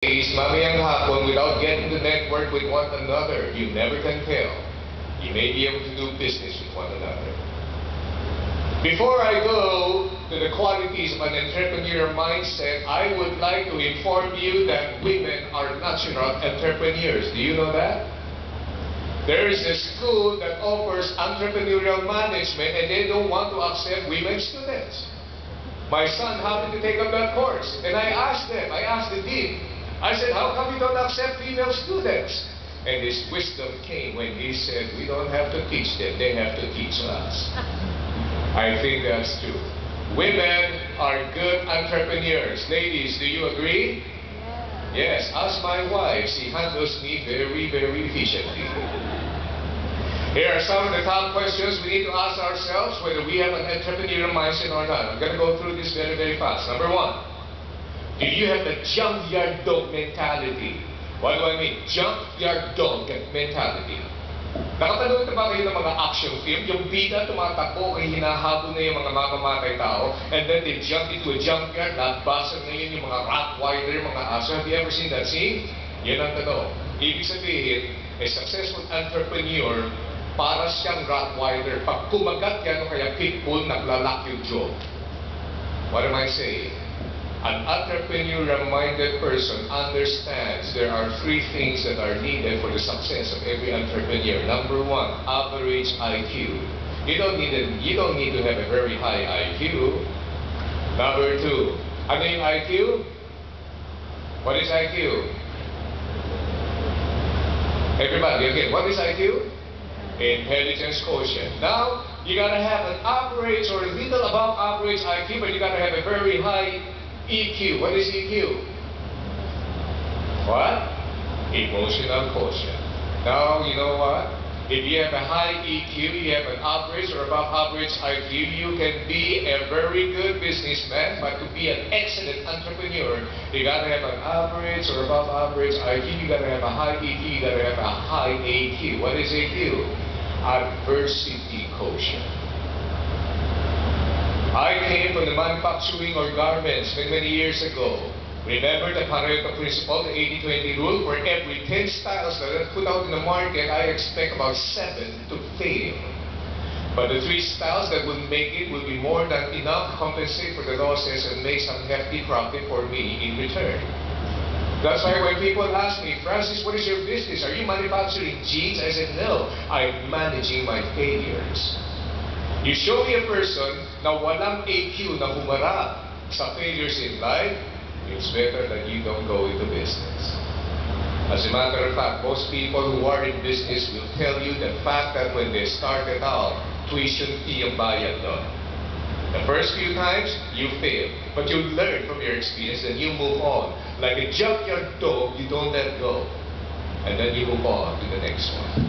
Mamayang hapon without getting to network with one another. You never can tell. You may be able to do business with one another. Before I go to the qualities of an entrepreneurial mindset, I would like to inform you that women are natural entrepreneurs. Do you know that? There is a school that offers entrepreneurial management and they don't want to accept women students. My son happened to take up that course and I asked the dean, I said, how come you don't accept female students? And his wisdom came when he said, we don't have to teach them, they have to teach us. I think that's true. Women are good entrepreneurs. Ladies, do you agree? Yes, ask my wife. She handles me very, very efficiently. Here are some of the top questions we need to ask ourselves whether we have an entrepreneurial mindset or not. I'm going to go through this very, very fast. Number one. Do you have the junkyard dog mentality? What do I mean? Junkyard dog mentality. Nakapanood na ba kayo ng mga action film? Yung bida tumatakbo kay hinahabol na yung mga mamamatay tao and then they jump into a junkyard, nabasag na yun yung mga Rottweiler, mga aso. Have you ever seen that scene? Yan ang tanong. Ibig sabihin, a successful entrepreneur, para siyang Rottweiler. Pag kumagat yan o kaya pitbull, naglalak yung jaw. What am I saying? An entrepreneurial-minded person understands there are three things that are needed for the success of every entrepreneur. Number one, average IQ. You don't need to have a very high IQ. Number two, ano yung IQ? What is IQ? Everybody, okay, what is IQ? Intelligence quotient. Now, you gotta have an average or a little above average IQ, but you gotta have a very high EQ. What is EQ? What? Emotional quotient. Now, you know what? If you have a high EQ, you have an average or above average IQ, you can be a very good businessman, but to be an excellent entrepreneur, you gotta have an average or above average IQ, you gotta have a high EQ, you gotta have a high AQ. What is AQ? Adversity quotient. I came from the manufacturing or garments many years ago. Remember the Pareto principle, the 80-20 rule? For every 10 styles that are put out in the market, I expect about 7 to fail. But the 3 styles that will make it will be more than enough to compensate for the losses and make some hefty profit for me in return. That's why when people ask me, Francis, what is your business? Are you manufacturing jeans? I said, no, I'm managing my failures. You show me a person na walang AQ na humarap sa failures in life, it's better that you don't go into business. As a matter of fact, most people who are in business will tell you the fact that when they started out, tuition fee ang bayad doon. The first few times, you fail. But you learn from your experience and you move on. Like a junkyard dog, you don't let go. And then you move on to the next one.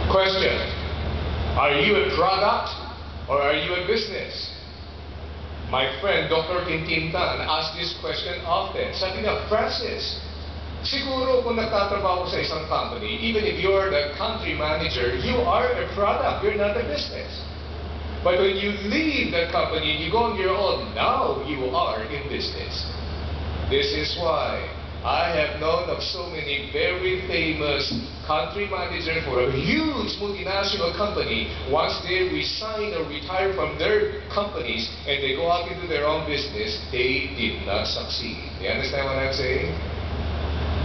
Question. Are you a product or are you a business? My friend Dr. Tintin Tan asked this question often. Sabi niya, Francis, siguro kung nagtatrabaho sa isang company, even if you're the country manager, you are a product, you're not a business. But when you leave that company and you go on your own, now you are in business. This is why I have known of so many very famous country managers for a huge multinational company. Once they resign or retire from their companies and they go out into their own business, they did not succeed. You understand what I'm saying?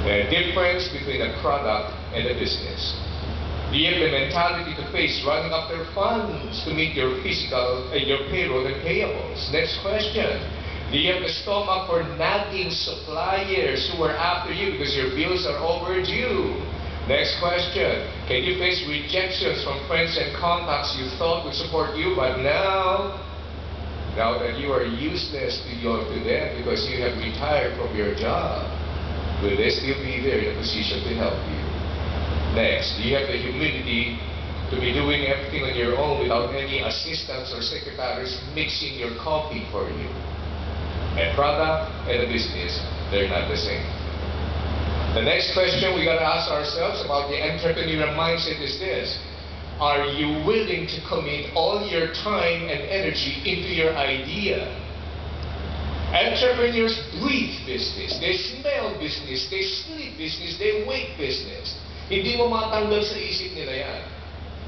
The difference between a product and a business. Do you have the mentality to face running after funds to meet your your payroll and payables? Next question. Do you have the stomach for nagging suppliers who are after you because your bills are overdue? Next question. Can you face rejections from friends and contacts you thought would support you, but now that you are useless to them because you have retired from your job, will they still be there in a position to help you? Next, do you have the humility to be doing everything on your own without any assistants or secretaries mixing your coffee for you? A product and a business, they're not the same. The next question we got to ask ourselves about the entrepreneurial mindset is this. Are you willing to commit all your time and energy into your idea? Entrepreneurs breathe business, they smell business, they sleep business, they wake business. Hindi mo matanggal sa isip nila yan.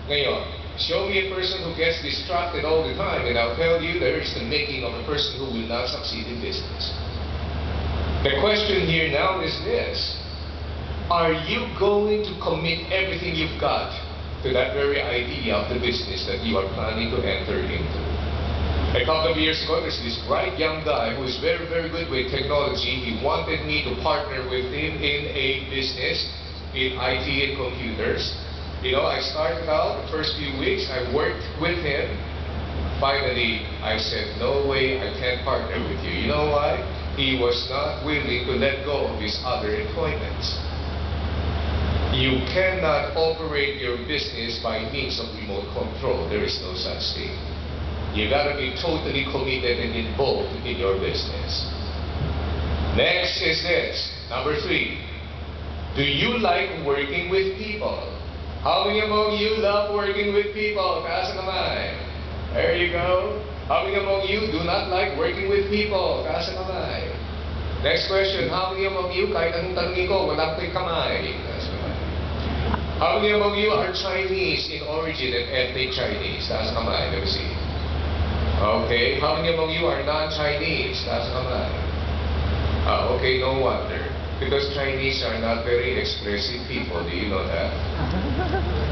Ngayon, show me a person who gets distracted all the time and I'll tell you there is the making of a person who will not succeed in business. The question here now is this: are you going to commit everything you've got to that very idea of the business that you are planning to enter into? A couple of years ago, there's this bright young guy who is very, very good with technology. He wanted me to partner with him in a business in IT and computers. You know, I started out the first few weeks, I worked with him. Finally, I said, no way, I can't partner with you. You know why? He was not willing to let go of his other employments. You cannot operate your business by means of remote control. There is no such thing. You gotta be totally committed and involved in your business. Next is this, number 3. Do you like working with people? How many among you love working with people? Taas ang kamay. There you go. How many among you do not like working with people? Taas ang kamay. Next question, how many among you, kahit anong tanongin ko, walang kamay? Taas ang kamay. How many among you are Chinese in origin and ethnic Chinese? Taas ang kamay. Let me see. Okay, how many among you are non-Chinese? Taas ang kamay. Okay, no wonder. Because Chinese are not very expressive people. Do you know that?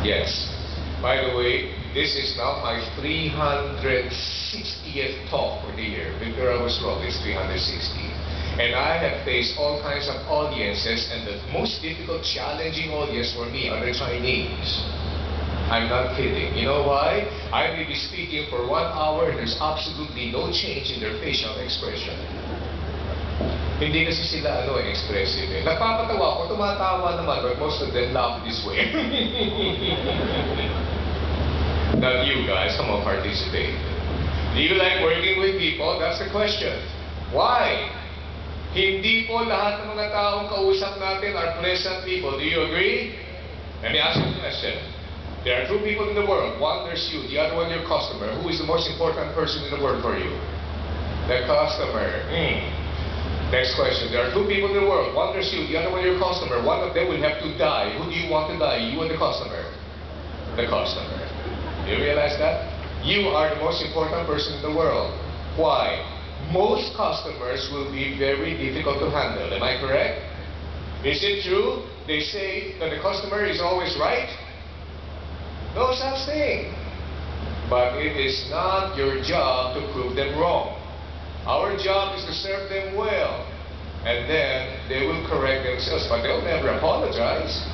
Yes. By the way, this is now my 360th talk for the year. Before I was wrong, it's 360. And I have faced all kinds of audiences, and the most difficult, challenging audience for me are the Chinese. I'm not kidding. You know why? I may be speaking for 1 hour and there's absolutely no change in their facial expression. Hindi kasi sila expressive eh. Nagpapatawa ko, tumatawa naman, but most of them laugh this way. Not you guys, come on, participate. Do you like working with people? That's the question. Why? Hindi po lahat ng mga taong kausap natin are pleasant people. Do you agree? Let me ask you a question. There are 2 people in the world. One, there's you. The other one, your customer. Who is the most important person in the world for you? The customer. Next question. There are 2 people in the world. One, there's you. The other one, your customer. One of them will have to die. Who do you want to die? You or the customer? The customer. Do you realize that? You are the most important person in the world. Why? Most customers will be very difficult to handle. Am I correct? Is it true? They say that the customer is always right? No such thing. But it is not your job to prove them wrong. Our job is to serve them well. And then they will correct themselves, but they'll never apologize.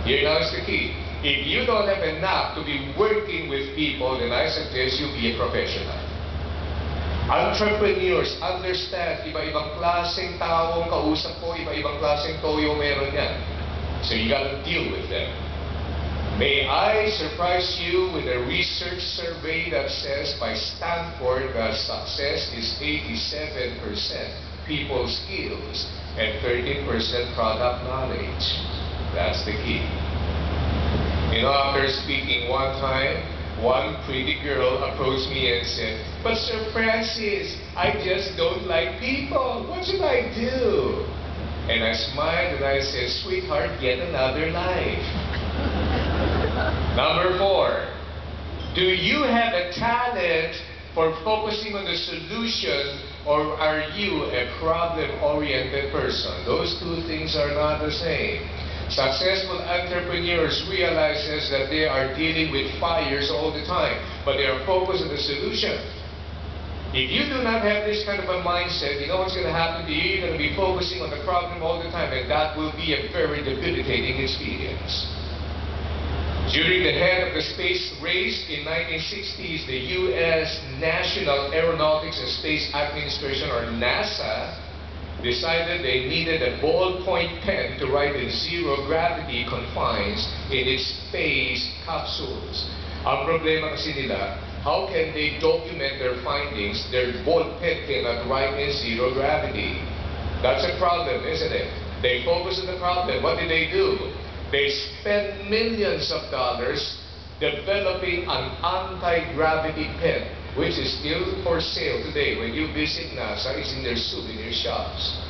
Here now is the key. If you don't have enough to be working with people, then I suggest you be a professional. Entrepreneurs, understand, iba-ibang klaseng tao ang kausap ko, iba-ibang klaseng toyo meron yan. So you gotta deal with them. May I surprise you with a research survey that says by Stanford that success is 87% people skills and 13% product knowledge. That's the key. You know, after speaking one time, one pretty girl approached me and said, "But Sir Francis, I just don't like people. What should I do?" And I smiled and I said, "Sweetheart, get another life." Number 4, do you have a talent for focusing on the solution, or are you a problem-oriented person? Those 2 things are not the same. Successful entrepreneurs realizes that they are dealing with fires all the time, but they are focused on the solution. If you do not have this kind of a mindset, you know what's going to happen to you? You're going to be focusing on the problem all the time, and that will be a very debilitating experience. During the head of the space race in 1960s, the U.S. National Aeronautics and Space Administration, or NASA, decided they needed a ballpoint pen to write in zero-gravity confines in its space capsules. Ang problema kasi nila, how can they document their findings? Their ball pen cannot write in zero-gravity. That's a problem, isn't it? They focus on the problem. What did they do? They spent millions of dollars developing an anti-gravity pen which is still for sale today. When you visit NASA, it's in their souvenir shops.